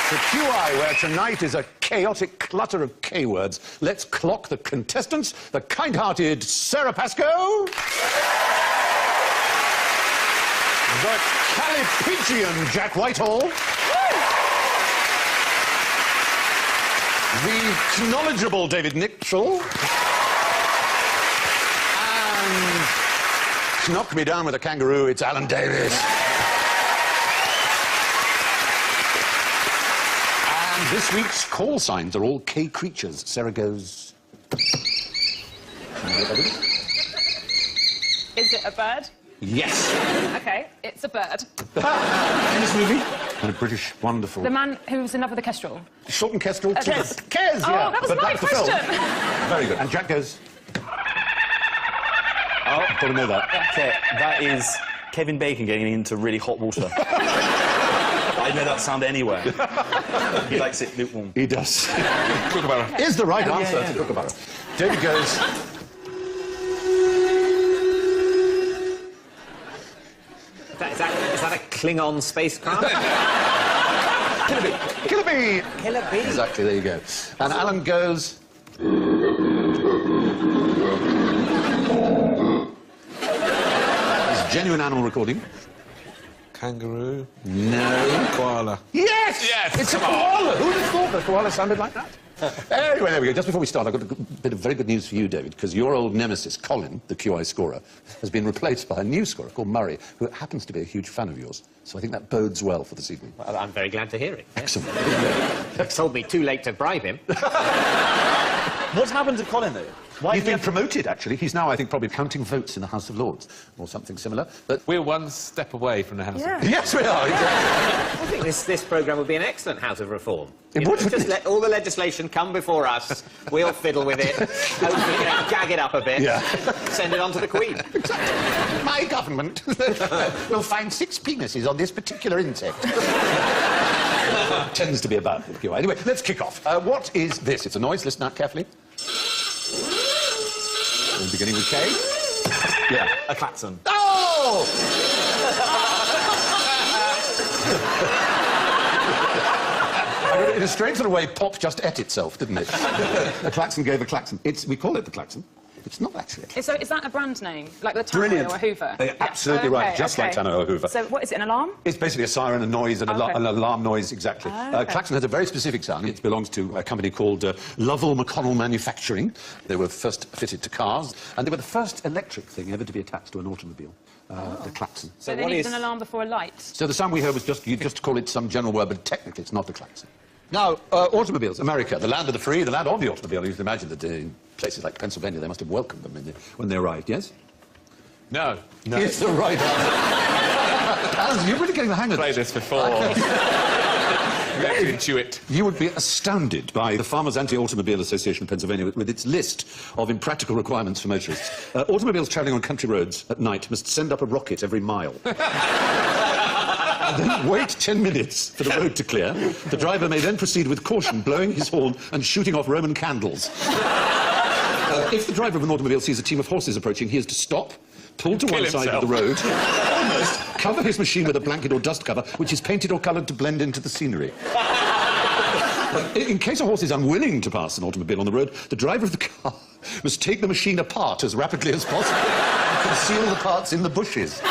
to QI, where tonight is a chaotic clutter of K-words. Let's clock the contestants. The kind-hearted Sarah Pascoe. The Calipigian Jack Whitehall. The knowledgeable David Mitchell. And knock me down with a kangaroo, it's Alan Davis. And this week's call signs are all K creatures. Sarah goes... Is it a bird? Yes. OK, it's a bird. In this movie? And a British wonderful... The man who was in love with the kestrel. Short and Kestrel. Kes. Kes, Oh, yeah. that was But my that's the film. question. Very good. And Jack goes... Oh, got to know that. okay, that is Kevin Bacon getting into really hot water. I'd know that sound anywhere. He likes it lukewarm. He does. Kookaburra is the right answer to Kookaburra. David goes... Is that a Klingon spacecraft? Killer bee! Killer bee. Exactly, there you go. And Alan goes... It's genuine animal recording. Kangaroo. No. Koala. Yes! Yes! It's a koala! Who'd have thought the koala sounded like that? Anyway, there we go. Just before we start, I've got a bit of very good news for you, David, because your old nemesis, Colin, the QI scorer, has been replaced by a new scorer called Murray, who happens to be a huge fan of yours. So I think that bodes well for this evening. Well, I'm very glad to hear it. Excellent. It's told me too late to bribe him. What's happened to Colin, though? Why He's been promoted, actually. He's now, I think, probably counting votes in the House of Lords, or something similar. But We're one step away from the House of yes, we are. Exactly. I think this programme would be an excellent house of reform. It You would, know, wouldn't just it? let all the legislation come before us, we'll fiddle with it, hopefully, gag it up a bit, Yeah. send it on to the Queen. My government will find 6 penises on this particular insect. Tends to be about the QI. Anyway, let's kick off. What is this? It's a noise. Listen out carefully. We're beginning with K. Yeah. A klaxon. Oh! In a strange sort of way, pop just ate itself, didn't it? A klaxon gave a klaxon. We call it the klaxon. It's not actually a klaxon. So is that a brand name? Like the Tannoy Brilliant. or Hoover? You're absolutely right, just like Tannoy or Hoover. So what is it, an alarm? It's basically a siren, a noise, an alarm noise, exactly. Okay. Klaxon has a very specific sound. It belongs to a company called Lovell McConnell Manufacturing. They were first fitted to cars, and they were the first electric thing ever to be attached to an automobile, the klaxon. So they needed an alarm before a light? So the sound we heard was just call it some general word, but technically it's not a klaxon. Now, automobiles, America, the land of the free, the land of the automobile. You can imagine that in places like Pennsylvania, they must have welcomed them when they arrived, yes? No. It's the right answer. Alan, you're really getting the hang of Played this. this before. You have to intuit. You would be astounded by the Farmers Anti-Automobile Association of Pennsylvania with its list of impractical requirements for motorists. Automobiles travelling on country roads at night must send up a rocket every mile. And then wait 10 minutes for the road to clear. The driver may then proceed with caution, blowing his horn and shooting off Roman candles. If the driver of an automobile sees a team of horses approaching, he is to stop, pull to one side of the road, almost cover his machine with a blanket or dust cover, which is painted or coloured to blend into the scenery. In case a horse is unwilling to pass an automobile on the road, the driver of the car must take the machine apart as rapidly as possible and conceal the parts in the bushes.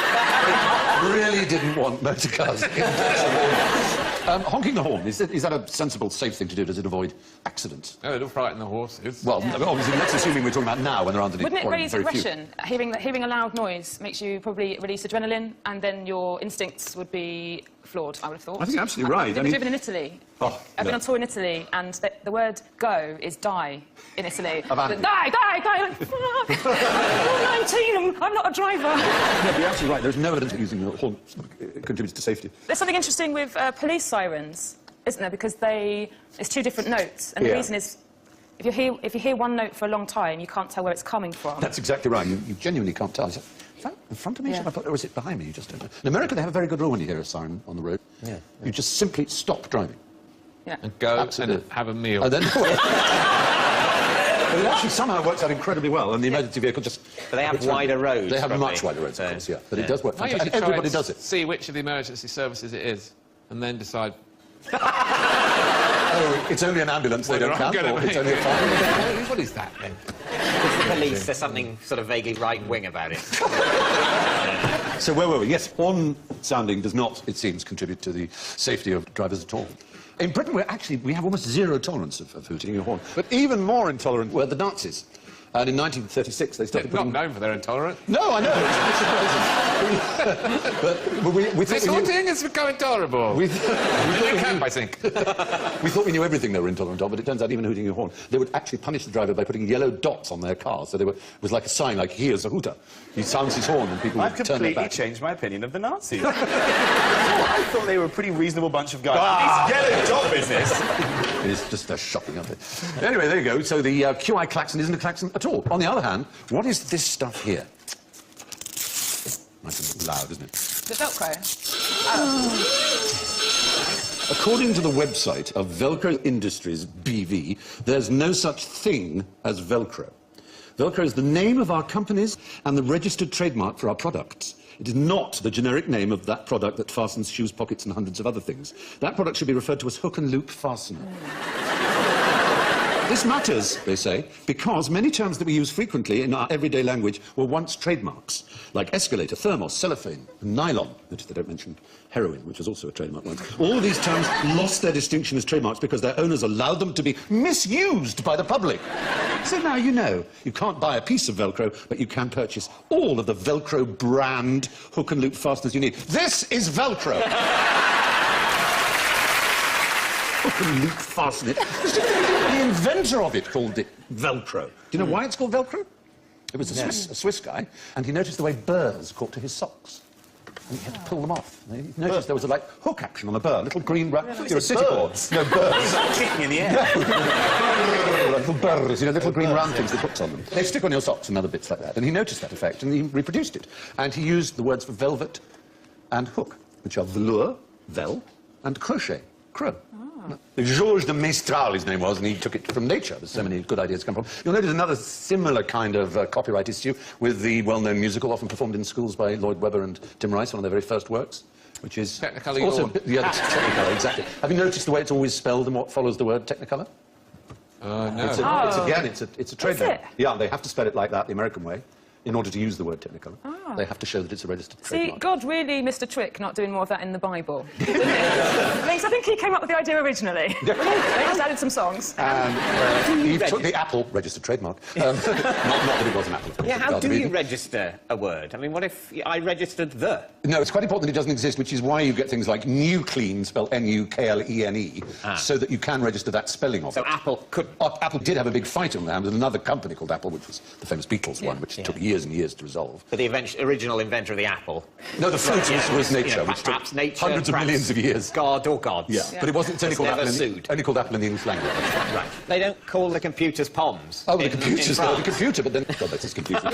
Really didn't want motor cars in honking the horn, is that a sensible, safe thing to do? Does it avoid accidents? Oh, it'll frighten the horses. Well, obviously, let's assuming we're talking about now when they're underneath. Wouldn't it raise very few. aggression? Hearing a loud noise makes you probably release adrenaline, and then your instincts would be flawed, I would have thought. I think you're absolutely right. I've driven in Italy. Oh, I've been no. on tour in Italy, and the word go is die in Italy. Abandon. Die! Like, fuck! I'm 19, I'm not a driver. No, but you're absolutely right. There's no evidence that using the horn contributes to safety. There's something interesting with police sirens, isn't there? Because it's 2 different notes, and the reason is if you hear one note for a long time, you can't tell where it's coming from. That's exactly right. You genuinely can't tell. Is that in front of me? Yeah. Or is it behind me? You just don't know. In America, they have a very good rule when you hear a siren on the road. Yeah. You just simply stop driving. Yeah. And go Absolutely. and have a meal. And then... But it actually somehow works out incredibly well, and the emergency vehicle just... But they have wider roads. They have probably. much wider roads, of course, yeah. But it does work I fantastic. usually And try everybody and does it. see which of the emergency services it is, and then decide Oh, it's only an ambulance, they Well, don't they're count. all Or it's gonna only a fire. What is that, then? It's the police. There's something sort of vaguely right-wing about it. So where were we? Yes, horn sounding does not, it seems, contribute to the safety of drivers at all. In Britain, we have almost zero tolerance of hooting your horn. But even more intolerant were the Nazis. And in 1936, they started They're not putting... known for their intolerance. No, I know, it's surprising. but we This thought we whole knew... thing has become intolerable. We, In the camp, I think. we thought we knew everything they were intolerant of, but it turns out even hooting your horn, they would actually punish the driver by putting yellow dots on their car. So it was like a sign, like, here's a hooter. He sounds his horn and people I've would turn their completely back. changed my opinion of the Nazis. I thought they were a pretty reasonable bunch of guys. This yellow dot business. It is just a shocking outfit. Anyway, there you go. So the QI klaxon isn't a klaxon at all. On the other hand, what is this stuff here? Nice and loud, isn't it? The Velcro. According to the website of Velcro Industries BV, there's no such thing as Velcro. Velcro is the name of our companies and the registered trademark for our products. It is not the generic name of that product that fastens shoes, pockets and hundreds of other things. That product should be referred to as hook and loop fastener. This matters, they say, because many terms that we use frequently in our everyday language were once trademarks, like escalator, thermos, cellophane, and nylon. Notice they don't mention heroin, which was also a trademark once. All these terms lost their distinction as trademarks because their owners allowed them to be misused by the public. So now you know. You can't buy a piece of Velcro, but you can purchase all of the Velcro brand hook and loop fasteners you need. This is Velcro. Hook and loop fasten it. The inventor of it called it Velcro. Do you know why it's called Velcro? It was a Swiss guy, and he noticed the way burrs caught to his socks. And he had to pull them off. And he noticed there was a, like, hook action on a burr, little green... You're a city boy. No, burrs. Kicking in the air. Little burrs, you know, little green round things with hooks on them. They stick on your socks and other bits like that. And he noticed that effect, and he reproduced it. And he used the words for velvet and hook, which are velour, vel, and crochet, crow. Georges de Mestral, his name was, and he took it from nature. There's so many good ideas come from. You'll notice another similar kind of copyright issue with the well-known musical, often performed in schools by Lloyd Webber and Tim Rice, one of their very first works, which is... Technicolor also, Yawn. yeah, that's Technicolor, exactly. Have you noticed the way it's always spelled and what follows the word Technicolor? No. It's a trade name. it? Yeah, they have to spell it like that, the American way, in order to use the word Technicolor. They have to show that it's a registered See, trademark. God really missed a trick not doing more of that in the Bible. Didn't he? I think he came up with the idea originally. They just added some songs. And he took the Apple registered trademark. Not that it was an Apple, of course. Yeah, how for do other you reasons. register a word? I mean, what if I registered the? No, it's quite important that it doesn't exist, which is why you get things like Nuclean, spelled N-U-K-L-E-N-E, so that you can register that spelling of So it. Apple could... Apple did have a big fight on that with another company called Apple, which was the famous Beatles one, which took years and years to resolve. But the original inventor of the apple. No, the fruit was nature, which took perhaps nature, hundreds of perhaps millions of years. God or gods. Yeah, but it wasn't. It's only It's called never Apple. sued. Only called Apple in the English language. Right. They don't call the computers POMs. Oh, the in computers, no, the France. computer, but then... God, that's his computer.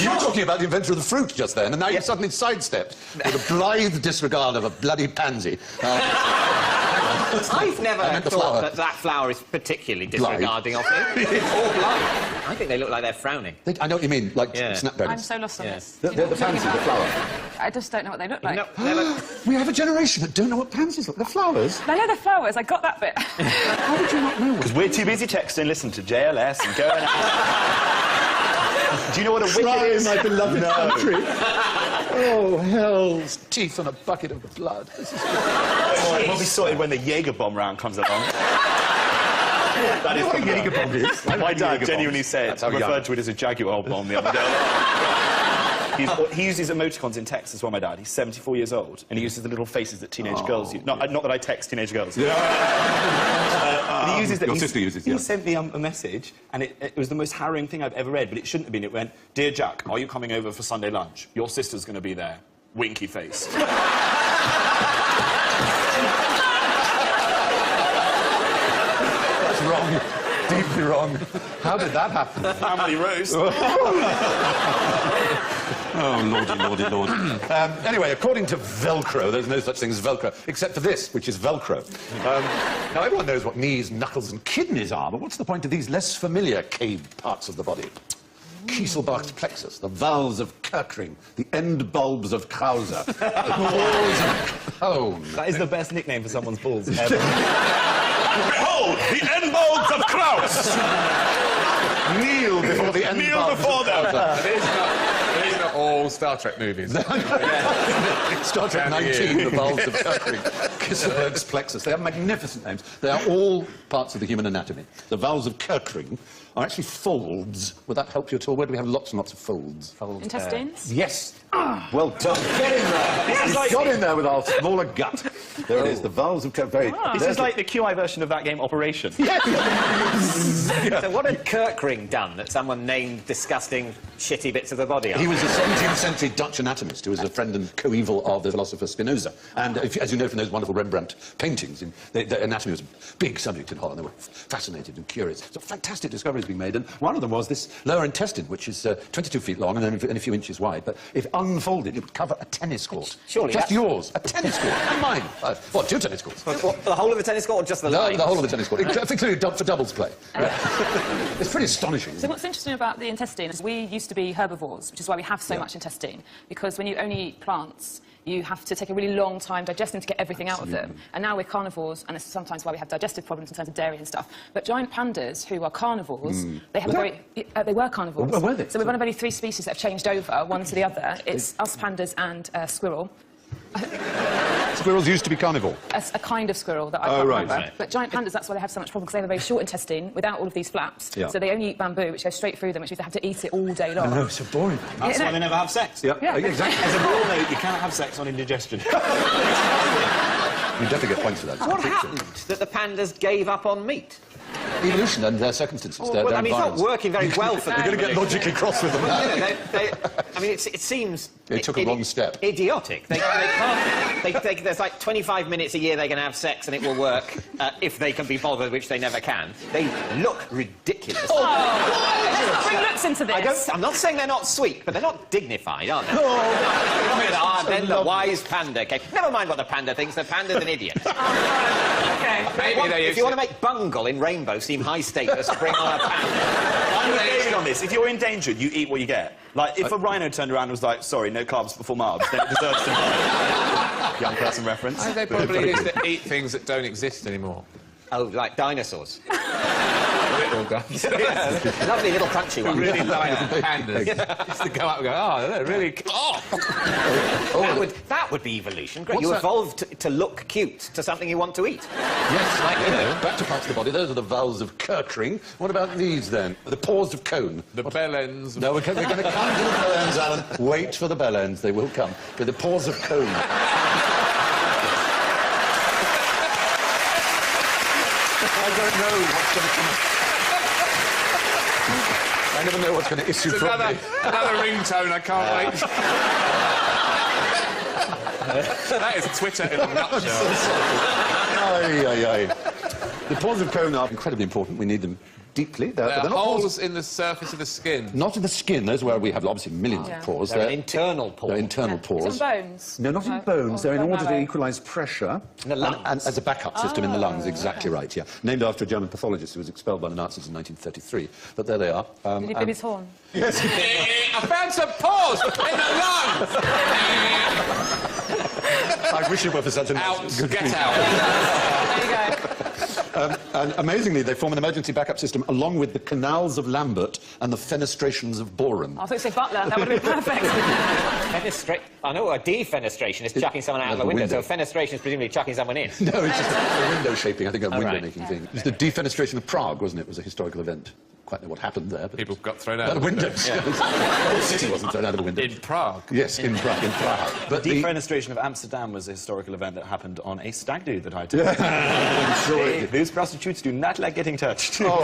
You were talking about the inventor of the fruit just then, and now you've suddenly sidestepped with a blithe disregard of a bloody pansy. I've never I meant the thought flower. that flower is particularly Blithe. disregarding of it. Or blind. I think they look like they're frowning. I know what you mean, like Yeah. snapberries. I'm so lost on Yes. this. They're the pansy, the flower. I just don't know what they look like. No, never. We have a generation that don't know what pansies look like. They're flowers. I know they're flowers, I got that bit. How would you not know? Because we're too busy texting, listening to JLS and going out. Do you know what a wicket Try, is? my beloved country. Oh, hell's teeth on a bucket of blood. This is Oh, it will be sorted when the Jaeger bomb round comes along. That is what a Jaeger bomb is. My dad Jaeger genuinely bombs. said, That's how young. referred to it as a Jaguar bomb the other day. He uses emoticons in text as well, my dad. He's 74 years old, and he uses the little faces that teenage girls use. Not that I text teenage girls. Yeah. And he uses that. Your sister uses, He yeah. sent me a message, and it was the most harrowing thing I've ever read, but it shouldn't have been. It went, "Dear Jack, are you coming over for Sunday lunch? Your sister's going to be there. Winky face." That's wrong. Deeply wrong. How did that happen? Family roast. Oh, lordy, lordy, lord. Anyway, according to Velcro, there's no such thing as Velcro, except for this, which is Velcro. Now, everyone knows what knees, knuckles and kidneys are, but what's the point of these less familiar cave parts of the body? Kieselbach's plexus, the valves of Kirkring, the end bulbs of Krauser, the balls of Cone. That is the best nickname for someone's balls ever. Behold, the end bulbs of Kraus! Kneel before the end Kneel bulbs before of them. Krauser. It is not all Star Trek movies. Star Trek 19, the bulbs of Kirkring, Kieselberg's plexus. They have magnificent names. They are all parts of the human anatomy. The valves of Kirkring are actually folds. Would that help you at all? Where do we have lots and lots of folds? Intestines? Yes. Well done. Get in there. He's got in there with our smaller gut. There it is, the valves of Kirkring. This is like the QI version of that game, Operation. So what had Kirkring done that someone named disgusting, shitty bits of the body He after? was a 17th century Dutch anatomist who was a friend and coeval of the philosopher Spinoza. And as you know from those wonderful Rembrandt paintings, the anatomy was a big subject in Holland. They were fascinated and curious. So fantastic discoveries being made. And one of them was this lower intestine, which is 22 feet long and then a few inches wide. But if unfolded, it would cover a tennis court. Surely Just that's- yours. A tennis court. And mine. What, 2 tennis courts? What, the whole of the tennis court or just the No, lines? the whole of the tennis court, including for doubles play. It's pretty astonishing. So what's interesting about the intestine is we used to be herbivores, which is why we have so much intestine. Because when you only eat plants, you have to take a really long time digesting to get everything out of them. And now we're carnivores, and it's sometimes why we have digestive problems in terms of dairy and stuff. But giant pandas, who are carnivores, they have they were carnivores. Oh, were they? So we're one of only 3 species that have changed over, one to the other. It's us pandas and squirrel. Squirrels used to be carnivore. A kind of squirrel that I Oh, can't right. remember. Right. But giant pandas, that's why they have so much problem, because they have a very short intestine without all of these flaps. Yeah. So they only eat bamboo, which goes straight through them, which means they have to eat it all day long. No, it's so boring. That's Yeah, why no. they never have sex. Yeah, exactly. As a rule, note, you cannot have sex on indigestion. You definitely get points for that. What happened that the pandas gave up on meat? Evolution and their circumstances. Well, I mean, it's not working very well for them. You're going to get logically cross with them. I mean, it seems... They took a wrong step. Idiotic. They can't... there's like 25 minutes a year they can have sex and it will work if they can be bothered, which they never can. They look ridiculous. Let's not bring looks into this. I'm not saying they're not sweet, but they're not dignified, are they? Then the wise panda. Okay. Never mind what the panda thinks. The panda's an idiot. Okay. Maybe they If you want to make bungle in Rainbow seem high status, bring on a panda. I'm with David on this. If you're in danger, you eat what you get. Like, if a rhino turned around and was like, sorry, no carbs before Marbs, then it deserves to die. Young person reference. They probably used to eat things that don't exist anymore. Oh, like dinosaurs. Little guys. Lovely little crunchy one. Really like pandas. Used to go up and go, oh, they're really... Oh! That would be evolution. Great. What's You that? evolved to look cute to something you want to eat. Yes, like, you know, back to parts of the body. Those are the valves of Kirkring. What about these, then? The pores of Cone. The bell ends. No, we're going to come to the bell ends, Alan. Wait for the bell ends. They will come. But the pores of Cone. I don't know what's going to come. I never know what's going to issue It's from me. another ringtone, I can't wait. That is Twitter in a nutshell. Aye, aye, aye. The pores of Cone are incredibly important. We need them deeply. There They're are not pores- holes in the surface of the skin. Not in the skin. Those are where we have obviously millions of pores. They're an internal pore. They're internal pores. Is it on bones? No, not in No. bones. Or They're in bone order to marrow? equalise pressure. In the lungs. And as a backup system in the lungs, exactly right, yeah. Named after a German pathologist who was expelled by the Nazis in 1933. But there they are. Did he bib his horn? Yes. I found some pores in the lungs! I wish it were for such an... Out, good get thing. out. There you go. And amazingly, they form an emergency backup system along with the canals of Lambert and the fenestrations of Boron. I thought you said butler. That would have been perfect. I know a defenestration is chucking someone out of the window, so a fenestration is presumably chucking someone in. No, it's just a window shaping, I think, a window-making right. thing. It was the defenestration of Prague, wasn't it? It was a historical event. Quite know what happened there, but... People got thrown out Out of of the window. windows. The whole city wasn't thrown out of the window. In Prague. Yes, in Prague. But the... Defenestration of Amsterdam was a historical event that happened on a stag do that I took. I'm sure it did. Those prostitutes do not like getting touched. Oh.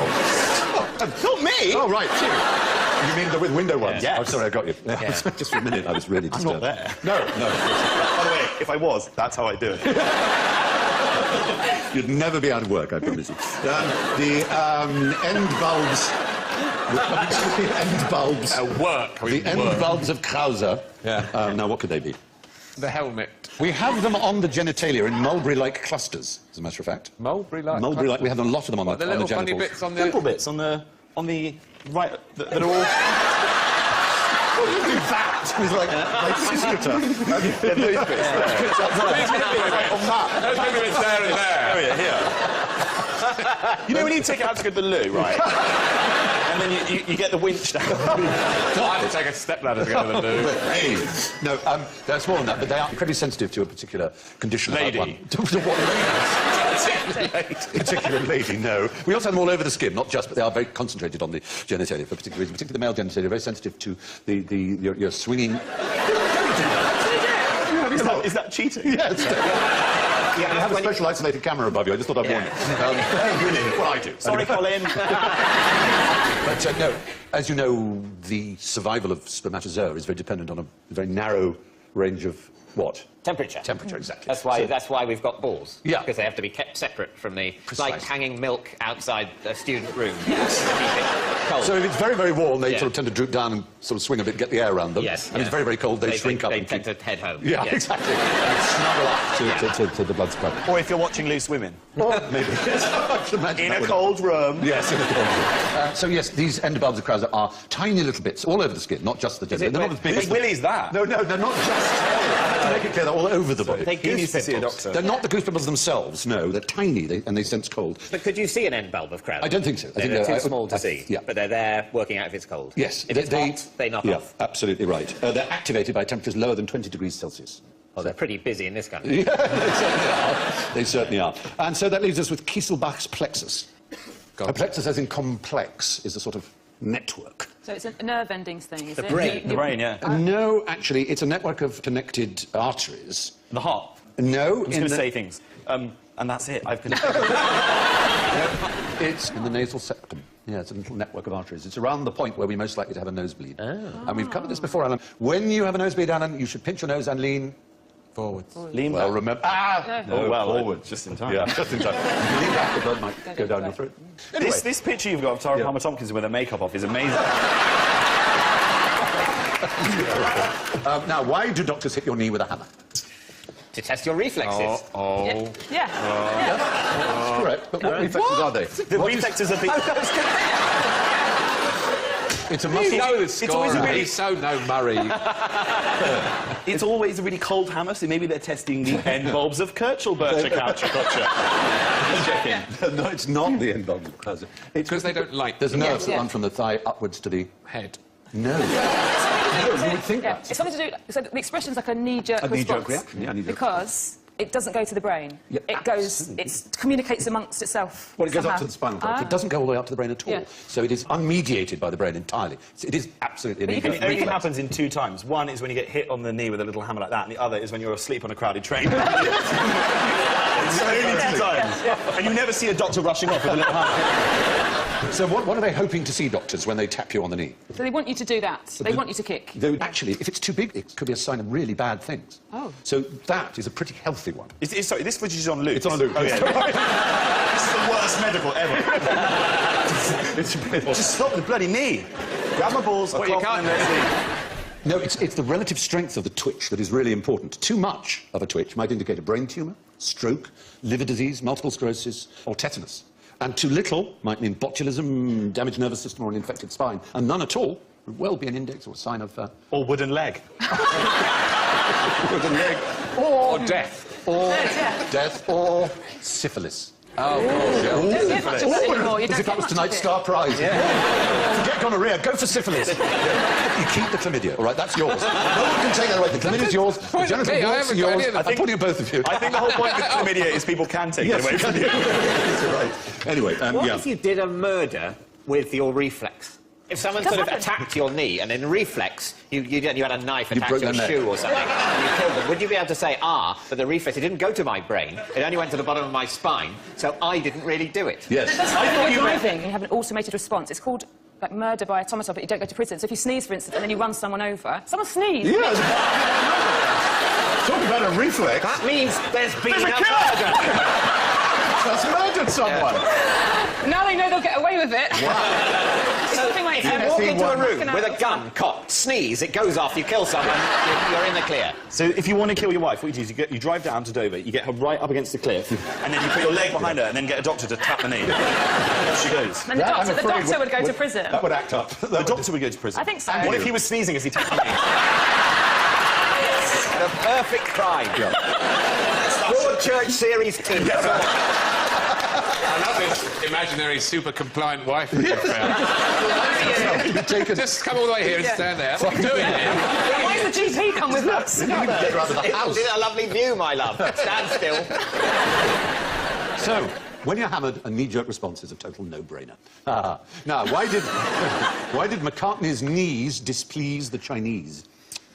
Not me! Oh, right. You mean the with window ones? Yes. Oh, sorry, I got you. Just for a minute, I was really I'm disturbed. not there. No, no. By the way, if I was, that's how I do it. You'd never be out of work, I promise you. The end bulbs... the end bulbs... Work. The end bulbs of Krauser. Yeah. Now, what could they be? The helmet. We have them on the genitalia in mulberry-like clusters, as a matter of fact. Mulberry-like. Mulberry-like, we have a lot of them on What, the the little funny genitals. bits on the... Simple bits on the right that are all... that is like scooter. Yeah, those bits there. On that. Those big bits there and there. Oh, yeah, here. You know when you take it out to go to the loo, right? And then you get the winch down. I had to take a stepladder to go to the loo. Hey, no, they're smaller than that, but they are incredibly sensitive to a particular condition. Lady. To what particular lady, no. We also have them all over the skin, not just, but they are very concentrated on the genitalia for particular reasons. Particularly the male genitalia, very sensitive to your swinging. Is that cheating? Yes. You have a special isolated camera above you. I just thought I'd warn you. Really, well, I do. Sorry, Colin. But no, as you know, the survival of spermatozoa is very dependent on a very narrow range of what? Temperature. Temperature, exactly. That's why we've got balls. Yeah. Because they have to be kept separate from the... It's like Precisely. hanging milk outside a student room. Yes. To keep it cold. So if it's very, very warm, they Yeah. sort of tend to droop down and sort of swing a bit, get the air around them. Yes. And if it's very, very cold, they shrink up They and tend keep... to head home. Yeah, Yes. exactly. And snuggle up to the blood supply. Or if you're watching Loose Women. Or maybe. I should imagine In that a would- cold room. Yes, in a cold room. So yes, these endobulbs of Krauser are tiny little bits all over the skin, not just the genital. it They're not where- as big Whose as the... willy's that? No, they're not just... to make it clear, they're all over the body. They He needs to see a goose doctor. They're not the goose pimples themselves, no. They're tiny and they sense cold. But could you see an end bulb of Krauser? I don't think so. I think They're they're- too small to see. yeah. But they're there working out if it's cold. Yes. If it's hot, they knock yeah, off. absolutely right. They're activated by temperatures lower than 20 degrees Celsius. Oh, they're pretty busy in this country. Yeah, they certainly are. They certainly are. And so that leaves us with Kieselbach's plexus. A plexus, as in complex, is a sort of network. So it's a nerve endings thing, is it? brain. The brain, yeah. No, actually, it's a network of connected arteries. The heart. No, I'm just going to say things. And that's it. I've been... it's in the nasal septum. Yeah, it's a little network of arteries. It's around the point where we're most likely to have a nosebleed. Oh. And we've covered this before, Alan. When you have a nosebleed, Alan, you should pinch your nose and lean Forwards. Lean well, back. remember... Oh, well, forward. just in time. Yeah, just in time. If you lean back, the blood might go down your throat. Anyway, This picture you've got of Tara Palmer Tompkins with her makeup off is amazing. now, why do doctors hit your knee with a hammer? To test your reflexes. Yeah. Yeah. That's correct, but what reflexes are they? The reflexes are big. It's a You muscle... know the always score. a really- He's so no Murray. It's always a really cold hammer, so maybe they're testing the end bulbs of Kirchhoff. Gotcha. No, it's not the end bulb of Krauser. It's Because they don't like There's nerves that yeah. run from the thigh upwards to the... head. No. No, you would think Yeah. that. It's something to do. So the expression's like a knee-jerk A knee-jerk response. reaction, yeah, knee-jerk. Because it doesn't go to the brain. Yeah, it goes. It communicates amongst itself. Well, it goes up somehow. to the spinal cord. It doesn't go all the way up to the brain at all. Yeah. So it is unmediated by the brain entirely. It is absolutely an But you idiot can- It only reflex. happens in two times. One is when you get hit on the knee with a little hammer like that, and the other is when you're asleep on a crowded train. It's only two times. And you never see a doctor rushing off with a little hammer. So what are they hoping to see, doctors, when they tap you on the knee? So they want you to do that. They want you to kick. Actually, if it's too big, it could be a sign of really bad things. Oh. So that is a pretty healthy one. Sorry, this footage is on Luke. It's on Luke. Oh, yeah. This is the worst medical ever. Just stop the bloody knee. Grab my balls, Well, you cough, can't- and let's see. No, it's the relative strength of the twitch that is really important. Too much of a twitch might indicate a brain tumour, stroke, liver disease, multiple sclerosis, or tetanus. And too little might mean botulism, damaged nervous system, or an infected spine. And none at all would well be an index or a sign of... Or wooden leg. wooden leg. Or death. Or death, or syphilis. Oh, God. You don't get much of that anymore. You As don't if that get was much tonight's of it. star prize. Forget gonorrhea, go for syphilis. You keep the chlamydia, all right? That's yours. No one can take that away. The chlamydia's yours, the Point at genital me, I warts are haven't got yours. any of them. I'm pointing at both of you. I think the whole point with chlamydia is people can take it away from you. That's right. Anyway, What yeah. if you did a murder with your reflex? If someone sort of attacked your knee and in reflex, you had a knife attached broke to your their neck. shoe or something, and you killed them, would you be able to say, but the reflex, it didn't go to my brain, it only went to the bottom of my spine, so I didn't really do it? Yes. That's like when you're driving and you have an automated response. It's called like murder by automata, but you don't go to prison. So if you sneeze, for instance, and then you run someone over, someone sneezed. Yeah. Talk about a reflex. That means there's been There's a a killer! murder! That's murdered someone. Now they know they'll get away with it. It's something like You walk into a room with a gun, cocked, sneeze, it goes off, you kill someone, you're in the clear. So if you want to kill your wife, what you do is you drive down to Dover, you get her right up against the cliff, and then you put your leg behind her, and then get a doctor to tap the knee. Off she goes. And the doctor would go to prison. That would act up. The doctor would go to prison. I think so. What if he was sneezing as he tapped the knee? The perfect crime. Broadchurch series team. I love this imaginary super compliant wife that you found. Just come all the way here and stand there. What are you doing here? Why does the GP come with us? It's a lovely view, my love. Stand still. So, when you're hammered, a knee-jerk response is a total no-brainer. Now, why did McCartney's knees displease the Chinese?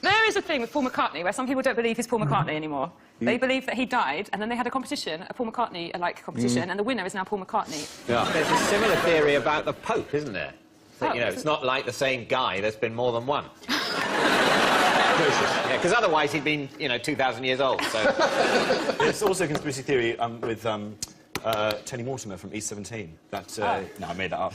There is a thing with Paul McCartney where some people don't believe he's Paul McCartney anymore. They believe that he died, and then they had a competition, a Paul McCartney-like competition, and the winner is now Paul McCartney. Yeah. There's a similar theory about the Pope, isn't there? That, you know, it's not like the same guy, there's been more than one. Because otherwise he'd been, you know, 2,000 years old, so... There's also a conspiracy theory with Tony Mortimer from East 17. That, no, I made that up.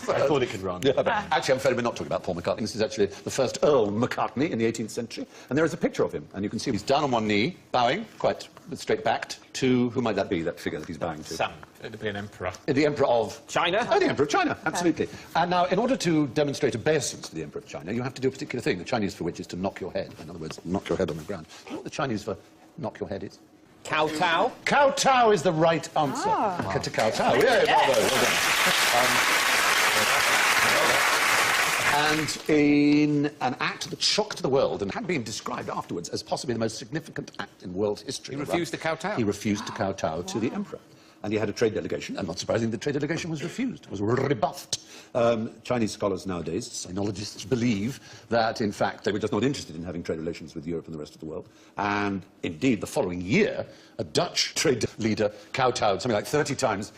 I thought it could run. Yeah, but actually, I'm afraid we're not talking about Paul McCartney. This is actually the first Earl McCartney in the 18th century. And there is a picture of him, and you can see he's down on one knee, bowing, quite straight-backed, to... Who might that be, that figure that he's bowing to? Some. It'd be an emperor. The Emperor of... China? Oh, the Emperor of China, absolutely. And now, in order to demonstrate obeisance to the Emperor of China, you have to do a particular thing, the Chinese for which is to knock your head. In other words, knock your head on the ground. You know what the Chinese for knock your head is? Kowtow? Kowtow is the right answer. To kowtow. Yeah, bravo. Well done. And in an act that shocked the world and had been described afterwards as possibly the most significant act in world history. He refused to kowtow? He refused to kowtow to the Emperor. And he had a trade delegation, and not surprisingly, the trade delegation was refused, was rebuffed. Chinese scholars nowadays, sinologists, believe that, in fact, they were just not interested in having trade relations with Europe and the rest of the world. And, indeed, the following year, a Dutch trade leader kowtowed something like 30 times,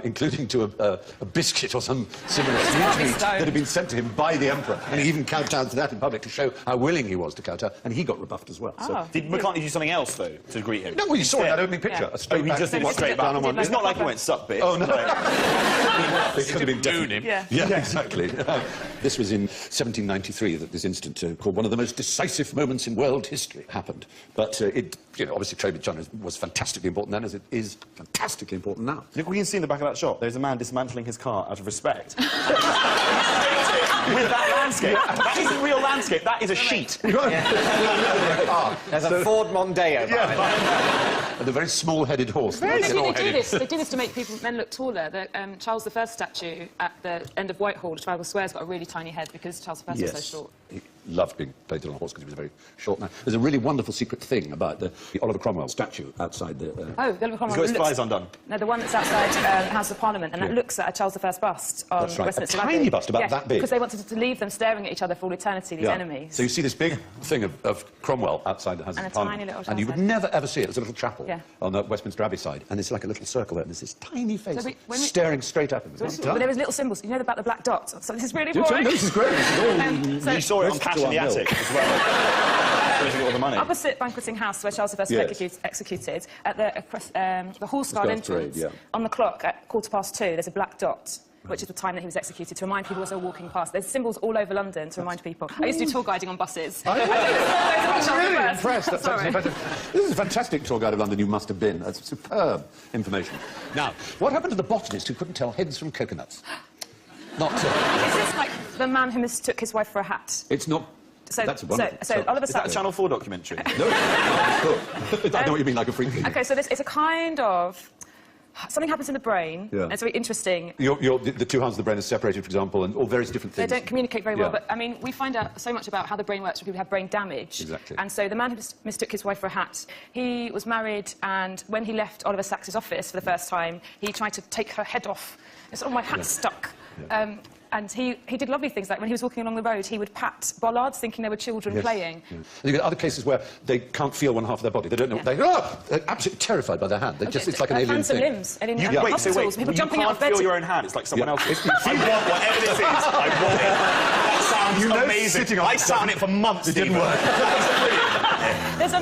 including to a biscuit or some similar sweetmeat that had been sent to him by the Emperor. And he even kowtowed to that in public to show how willing he was to kowtow, and he got rebuffed as well. So, Did McCartney do something else, though, to greet him? no, well, you saw in that opening picture. Yeah. A straight He back, just went straight down on one. It's not like he went suck bitch. Oh, no. It could have been Doon definitely. him. Yeah. Exactly. This was in 1793 that this incident, called one of the most decisive moments in world history, happened. But it, you know, obviously trade with China was fantastically important then, as it is fantastically important now. Look what you can see in the back of that shot. There's a man dismantling his car out of respect. With that landscape. That isn't real landscape, that is a sheet. There's a Ford Mondeo. And a very small-headed horse. They do this to make men look taller. The Charles I statue at the end of Whitehall, Trafalgar Square's got a really tiny head because Charles I was so short. He loved being painted on a horse because he was a very short man. There's a really wonderful secret thing about the Oliver Cromwell statue outside the... Oh, the Oliver Cromwell. He's got his flies undone. No, the one that's outside the House of Parliament, and that looks at a Charles I bust on That's right. Westminster A Abbey. tiny bust, about that big. Because they wanted to leave them staring at each other for all eternity, these enemies. So you see this big thing of Cromwell outside the House And of a Parliament. tiny little and you would Charles never, ever see it. There's a little chapel Yeah. on the Westminster Abbey side, and it's like a little circle there, and there's this tiny face when we- staring straight at him. But there was little symbols. You know about the black dot? So this is really No, boring. this is great. This is all... So- You saw it on Cash in the Attic as well. Where's all the money? Opposite Banqueting House, where Charles I was Yes. executed, at the Hall Scarred Scarred Parade, entrance, yeah. on the clock at 2:15, there's a black dot, which is the time that he was executed, to remind people as they're walking past. There's symbols all over London to remind people. I used to do tour guiding on buses. I'm really impressed. That's absolutely fantastic. This is a fantastic tour guide of London you must have been. That's superb information. Now, what happened to the botanist who couldn't tell heads from coconuts? Not... Is this like the man who mistook his wife for a hat? it's not... So, That's wonderful. so Oliver Is that a Sacks... Channel 4 documentary? No, I know what you mean, like a freak thing. OK, so it's a kind of... Something happens in the brain, Yeah. and it's very interesting. The two halves of the brain are separated, for example, and all various different They things. don't communicate very well, Yeah. but, I mean, we find out so much about how the brain works when people have brain damage. Exactly. And so the man who mistook his wife for a hat, he was married, and when he left Oliver Sacks's office for the first time, he tried to take her head off. And sort of my hat stuck. Yeah. And he did lovely things, like when he was walking along the road, he would pat bollards, thinking they were children Yes. playing. Yeah. And you get other cases where they can't feel one half of their body. They don't know. They're absolutely terrified by their hand. It's like an alien phantom thing. limbs. And in You, hospitals, wait, so wait, people you jumping out can't of bed. feel your own hand. It's like someone Yeah. else's. I want whatever this is. I want it. That sounds You know, amazing. sitting on I it sat on it for months. It didn't Stephen. work.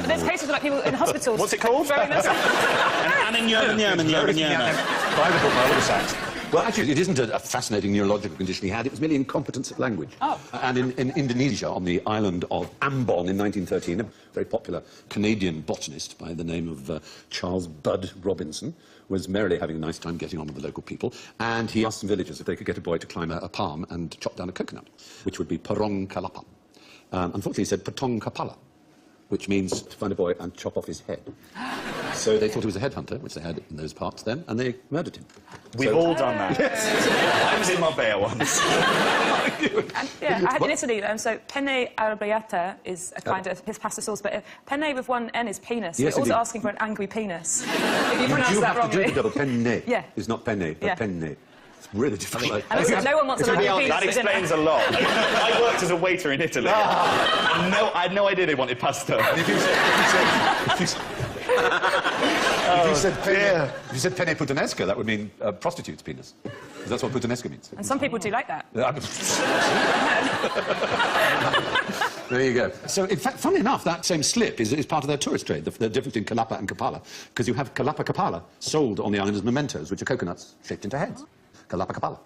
There's cases of like people in hospitals. What's it called? throwing themselves- By the book, Oliver Sacks. Well, actually, it isn't a fascinating neurological condition he had. It was merely incompetence of language. Oh. And in Indonesia, on the island of Ambon in 1913, a very popular Canadian botanist by the name of Charles Budd Robinson was merrily having a nice time getting on with the local people, and he asked some villagers if they could get a boy to climb a palm and chop down a coconut, which would be Parong Kalapa. Unfortunately, he said Patong Kapala, which means to find a boy and chop off his head. So they thought he was a headhunter, which they had in those parts then, and they murdered him. We've all done that. I was in Marbella once. Yeah, I had in Italy, so penne arrabbiata is a kind of his pasta sauce, but penne with one N is penis. Yes, so you're also indeed. asking for an angry penis. If you pronounce You that have to do wrongly. the double penne. Yeah. It's not penne, but Yeah. penne. It's really difficult. And also, no one wants an angry penis That for dinner. explains a lot. I worked as a waiter in Italy. And I had no idea they wanted pasta. If you said penne puttanesca, that would mean prostitute's penis. 'Cause that's what puttanesca means. And some people do like that. There you go. So, in fact, funnily enough, that same slip is part of their tourist trade, the difference between Kalapa and Kapala, because you have Kalapa Kapala sold on the island as mementos, which are coconuts shaped into heads. Kalapa Kapala.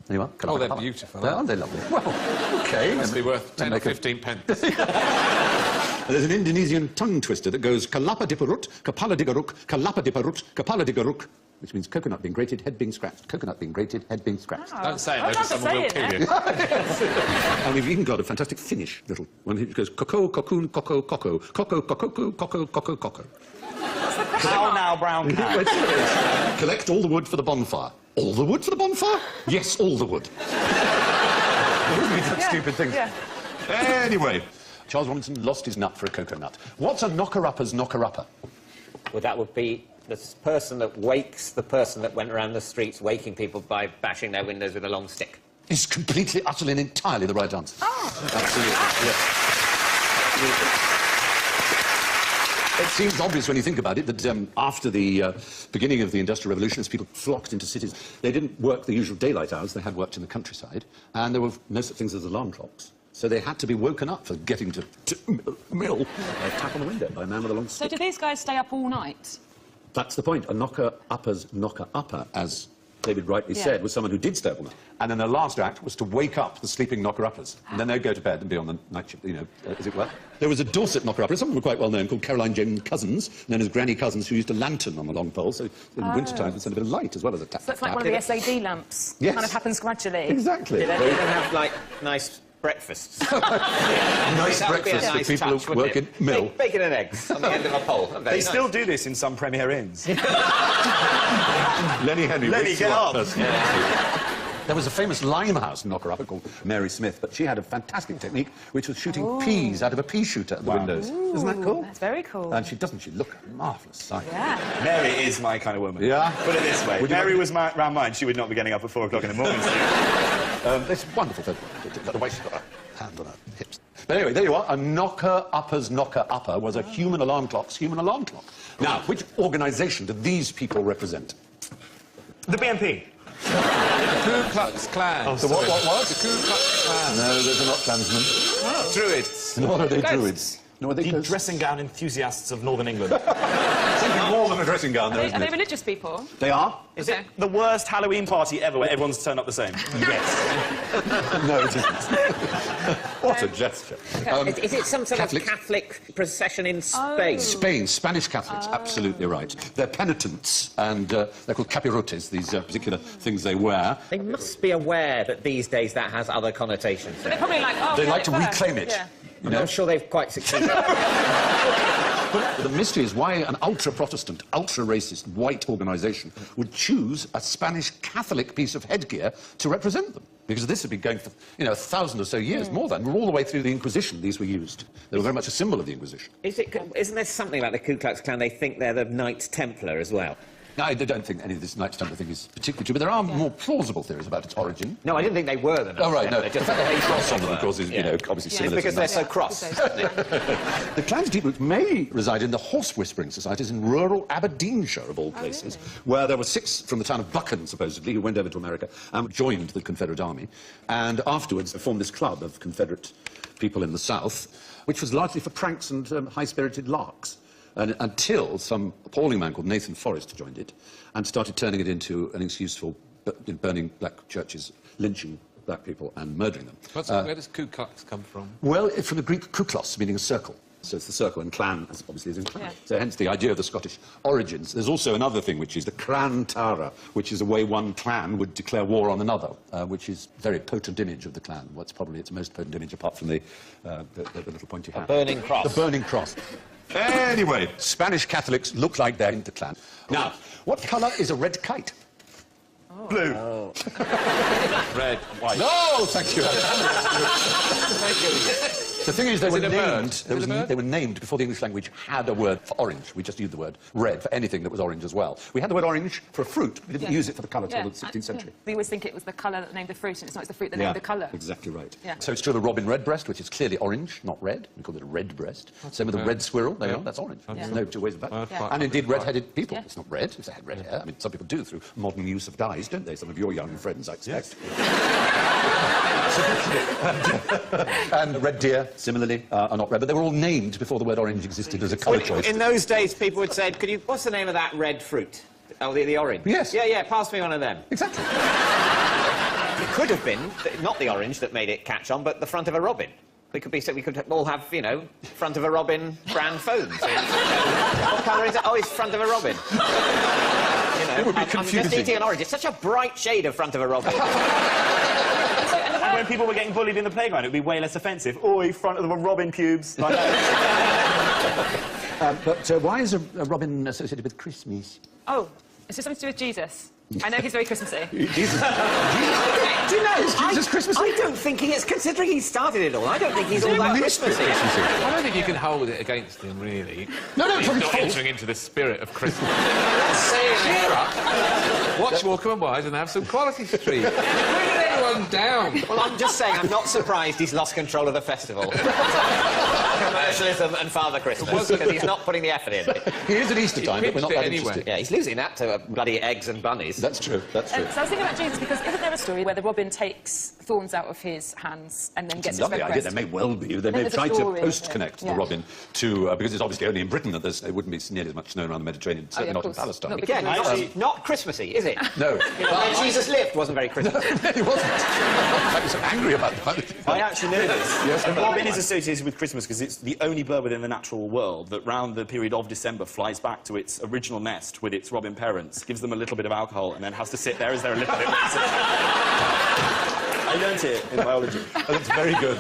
There you are. Kalapa Oh, they're Kapala. beautiful, Aren't they lovely? Well, OK. Must be worth 10 or make a- 15 pence. There's an Indonesian tongue twister that goes Kalapa Diparut, Kapala Digaruk, Kalapa Diparut, Kapala Digaruk, which means coconut being grated, head being scratched. Coconut being grated, head being scratched. Don't say it, Well though, done 'cause for someone will saying kill it. you. And we've even got a fantastic Finnish little one which goes cocoa, cocoon, cocoa, cocoa, cocoa, cocoa, cocoa, cocoa, cocoa. How now, brown cow? Wait, serious. Collect all the wood for the bonfire. All the wood for the bonfire? Yes, all the wood. Always means such stupid things. Yeah. Anyway, Charles Robinson lost his nut for a cocoa nut. What's a knocker-upper's knocker-upper? Well, that would be the person that wakes the person that went around the streets waking people by bashing their windows with a long stick. Is completely, utterly and entirely the right answer. Oh. Absolutely, yes. It seems obvious when you think about it that after the beginning of the Industrial Revolution, as people flocked into cities, they didn't work the usual daylight hours, they had worked in the countryside, and there were no such things as alarm clocks. So they had to be woken up for getting to mill, tap on the window by a man with a long So stick. do these guys stay up all night? That's the point. A knocker-upper's knocker-upper, as David rightly Yeah. said, was someone who did stay up all night. And then their last act was to wake up the sleeping knocker-uppers. And then they'd go to bed and be on the night shift, you know, as it were. There was a Dorset knocker-upper, someone who were quite well known, called Caroline Jane Cousins, known as Granny Cousins, who used a lantern on the long pole, so in winter time it sent a bit of light as well as a tap, So it's tap, like one tap. of the SAD lamps. Yes. Kind of happens gradually. Exactly. Do they even have, like, nice breakfasts? Nice That would be a breakfast for nice people touch, who wouldn't work it? in mill. Bacon and eggs on the end of a pole. Very They nice. still do this in some Premier Inns. Lenny Henry. Lenny, wakes get you up. personally. There was a famous Limehouse knocker-upper called Mary Smith, but she had a fantastic technique, which was shooting peas out of a pea shooter at the windows. Isn't that cool? That's very cool. And she look a marvellous sight. Yeah. Mary is my kind of woman. Yeah? Put it this way. Would you Mary like- was round mine, she would not be getting up at 4 o'clock in the morning. It's wonderful. The way she's got her hand on her hips. But anyway, there you are. A knocker-upper's knocker-upper was a human alarm clock's human alarm clock. Now, which organisation do these people represent? The BNP. Ku Klux Klan. So what? The Ku Klux Klan. No, those are not clansmen. Druids. Nor are they Ghosts. druids. Nor are they The ghosts. dressing gown enthusiasts of Northern England. Something more than a dressing gown, there, Are isn't they it? religious people? They are? Is Okay. it the worst Halloween party ever where everyone's turned up the same? Yes. No, it isn't. What a gesture. Is it some sort Catholic- of Catholic procession in Spain? Spain, Spanish Catholics, absolutely right. They're penitents, and they're called capirotes, these particular things they wear. They must be aware that these days that has other connotations. But they're probably like, oh, They we like to had it first. reclaim it. Yeah. You I'm know? not sure they've quite succeeded. But the mystery is why an ultra-Protestant, ultra-racist, white organisation would choose a Spanish Catholic piece of headgear to represent them. Because this had been going for, 1,000 or so years, more than. All the way through the Inquisition, these were used. They were very much a symbol of the Inquisition. Isn't there something about the Ku Klux Klan? They think they're the Knights Templar as well. Now, I don't think any of this Knights Templar thing is particularly true, but there are more plausible theories about its origin. No, I didn't think they were the Knights Oh, right, no. Templar. The Just fact that they cross on them, were. of course, is, Yeah. obviously Yeah. similar Because to they're that. so cross. The Klan's deep roots may reside in the horse whispering societies in rural Aberdeenshire, of all places, where there were 6 from the town of Buchan, supposedly, who went over to America and joined the Confederate Army, and afterwards formed this club of Confederate people in the South, which was largely for pranks and high-spirited larks, until some appalling man called Nathan Forrest joined it and started turning it into an excuse for burning black churches, lynching black people and murdering them. Where does Ku Klux come from? Well, it's from the Greek kuklos, meaning a circle. So it's the circle, and clan, as obviously, is in clan. Yeah. So hence the idea of the Scottish origins. There's also another thing, which is the clan tara, which is the way one clan would declare war on another, which is a very potent image of the clan. What's probably its most potent image, apart from the little pointy hat. burning cross. The burning cross. Anyway, Spanish Catholics look like they're in the clan. Now, what colour is a red kite? Blue. Red, white. No, thank you. The thing is, they were it a bird? named. Is it a bird? They were named before the English language had a word for orange. We just used the word red for anything that was orange as well. We had the word orange for a fruit. We didn't use it for the colour till the 16th century. We always think it was the colour that named the fruit, and it's not, it's the fruit that named the colour. Exactly right. Yeah. So it's true the robin redbreast, which is clearly orange, not red. We call it a redbreast. Same with the red squirrel. There you are, that's orange. There's no two ways about it. Yeah. And indeed, red-headed people. Yeah. It's not red. If they had red hair. I mean, some people do through modern use of dyes, don't they? Some of your young friends, I expect. And red deer, similarly, are not red, but they were all named before the word orange existed as a colour choice. In those days, people would say, what's the name of that red fruit? Oh, the orange. Yes. Yeah, pass me one of them. Exactly. It could have been, not the orange that made it catch on, but the front of a robin. We could all have, you know, front of a robin brand phones. What colour is it? Oh, it's front of a robin. You know, It would be I'm just confusing. eating an orange. It's such a bright shade of front of a robin. And when people were getting bullied in the playground, it would be way less offensive. Oi, front of the robin pubes. Like that. But why is a robin associated with Christmas? Oh, it's just something to do with Jesus. I know he's very Christmassy. Jesus. Do you know, Is Jesus Christmassy? I don't think he is, considering he started it all, I don't think he's all that Least bit Christmassy. Christmassy. I don't think you can hold it against him, really. No, He's it's not false. entering into the spirit of Christmas. Cheer up. Watch Morecambe and Wise and have some Quality Street. Bring everyone down. Well, I'm just saying, I'm not surprised he's lost control of the festival. Commercialism and Father Christmas, because he's not putting the effort in. He is at Easter time, but we're not pitched it that anyway. interested. Yeah, he's losing that to bloody eggs and bunnies. That's true, that's true. So I was thinking about Jesus because isn't there a story where the robin takes thorns out of his hands and then gets his Lovely red idea. breast? There may well be. They may There's have a tried to story, post-connect yeah. the robin to... because it's obviously only in Britain that it wouldn't be nearly as much known around the Mediterranean, certainly of not in course. Palestine. Not Again, Actually- not Christmassy, is it? No. You know, where Jesus lived wasn't very Christmassy. He wasn't. I was so angry about that. I actually know this. Yes. The robin is associated with Christmas because it's the only bird within the natural world that round the period of December flies back to its original nest with its robin parents, gives them a little bit of alcohol, and then has to sit there as they're a little bit I learnt it in biology. That's very good.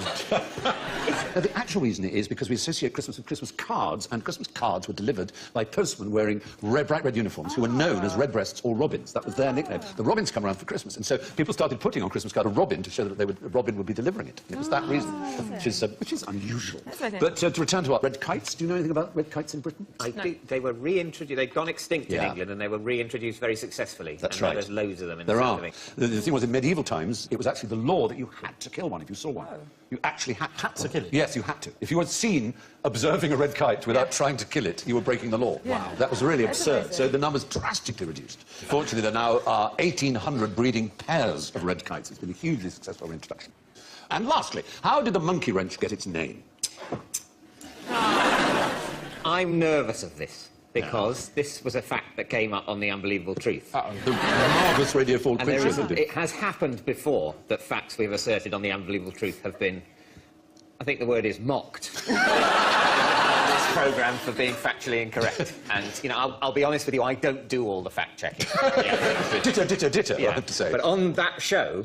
The actual reason is because we associate Christmas with Christmas cards, and Christmas cards were delivered by postmen wearing bright red uniforms who were known as redbreasts or robins. That was their nickname. The robins come around for Christmas, and so people started putting on Christmas card a robin to show that a robin would be delivering it. And it was that reason, which is unusual. very But to return to our red kites, do you know anything about red kites in Britain? I think they were reintroduced. They'd gone extinct in Yeah. England, and they were reintroduced very successfully. That's and now right. There's loads of them in There the are. south of England. The thing was, in medieval times, it was actually the law that you had to kill one if you saw one. You actually had to kill it? Yes, you had to. If you were seen observing a red kite without trying to kill it, you were breaking the law. Wow. That was really absurd. amazing. So the numbers drastically reduced. Fortunately, there now are 1,800 breeding pairs of red kites. It's been a hugely successful reintroduction. And lastly, how did the monkey wrench get its name? I'm nervous of this, because this was a fact that came up on The Unbelievable Truth. The marvellous Radio 4 And quiz there show. is, didn't it has happened before that facts we've asserted on The Unbelievable Truth have been, I think the word is mocked. This programme for being factually incorrect. And, you know, I'll be honest with you, I don't do all the fact-checking. Ditto, I have to say. But on that show,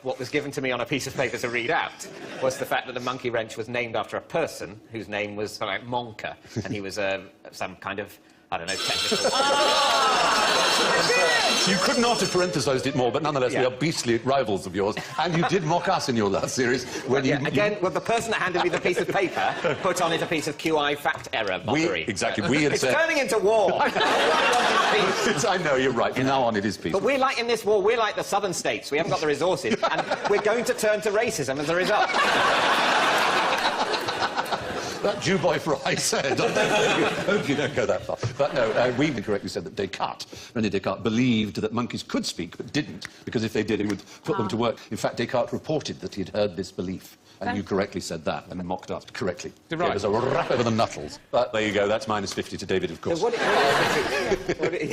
what was given to me on a piece of paper to read out was the fact that the monkey wrench was named after a person whose name was something like Monka, and he was some kind of, I don't know, technical... You could not have parenthesised it more, but nonetheless, we Yeah. are beastly rivals of yours. And you did mock us in your last series when you... Again, well, the person that handed me the piece of paper put on it a piece of QI fact error mockery. We had It's said... turning into war. I know, you're right. From now on, it is peaceful. But we're like, in this war, we're like the southern states. We haven't got the resources, and we're going to turn to racism as a result. that Jew boy Fry said. Hope you don't go that far. But no, we correctly said that Descartes, René Descartes, believed that monkeys could speak but didn't, because if they did, it would put them to work. In fact, Descartes reported that he had heard this belief. And you correctly said that, and mocked us correctly. Right. It was a rap over the knuckles. But there you go, that's -50 to David, of course. So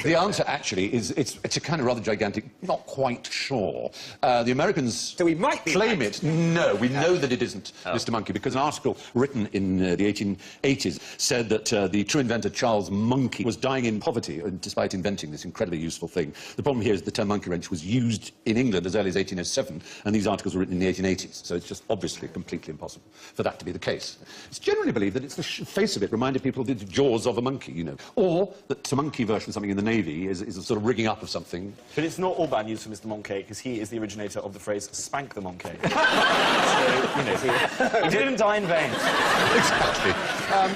The answer, actually, is it's a kind of rather gigantic, not quite sure. The Americans So we might be claim right. it. No, we know that it isn't Mr. Monkey, because an article written in the 1880s said that the true inventor, Charles Monkey, was dying in poverty despite inventing this incredibly useful thing. The problem here is the term monkey wrench was used in England as early as 1807, and these articles were written in the 1880s, so it's just obviously completely impossible for that to be the case. It's generally believed that it's the face of it reminded people of the jaws of a monkey, you know, or that a monkey version of something in the Navy is a sort of rigging up of something. But it's not all bad news for Mr. Monkey, because he is the originator of the phrase "spank the monkey." So, you know, he didn't die in vain. Exactly.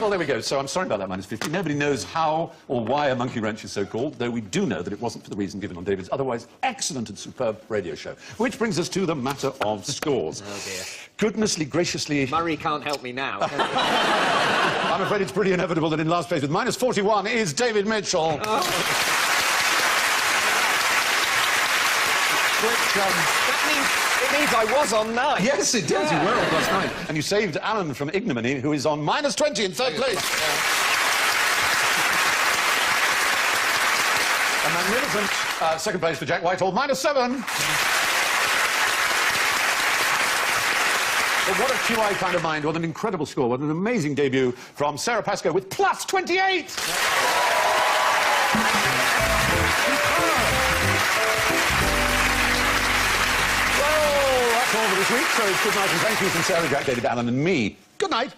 Well, there we go. So I'm sorry about that -50. Nobody knows how or why a monkey wrench is so called, though we do know that it wasn't for the reason given on David's otherwise excellent and superb radio show. Which brings us to the matter of scores. Oh, dear. Goodnessly, graciously... Murray can't help me now. I'm afraid it's pretty inevitable that in last place with -41 is David Mitchell. Which, It means I was on 9. yes, it does. You were on +9. And you saved Alan from ignominy, who is on -20 in third place. A magnificent second place for Jack Whitehall, -7. But what a QI kind of mind, what an incredible score, what an amazing debut from Sarah Pascoe with +28! Well, that's all for this week, so it's good night and thank you from Sarah, Jack, David, Alan and me. Good night.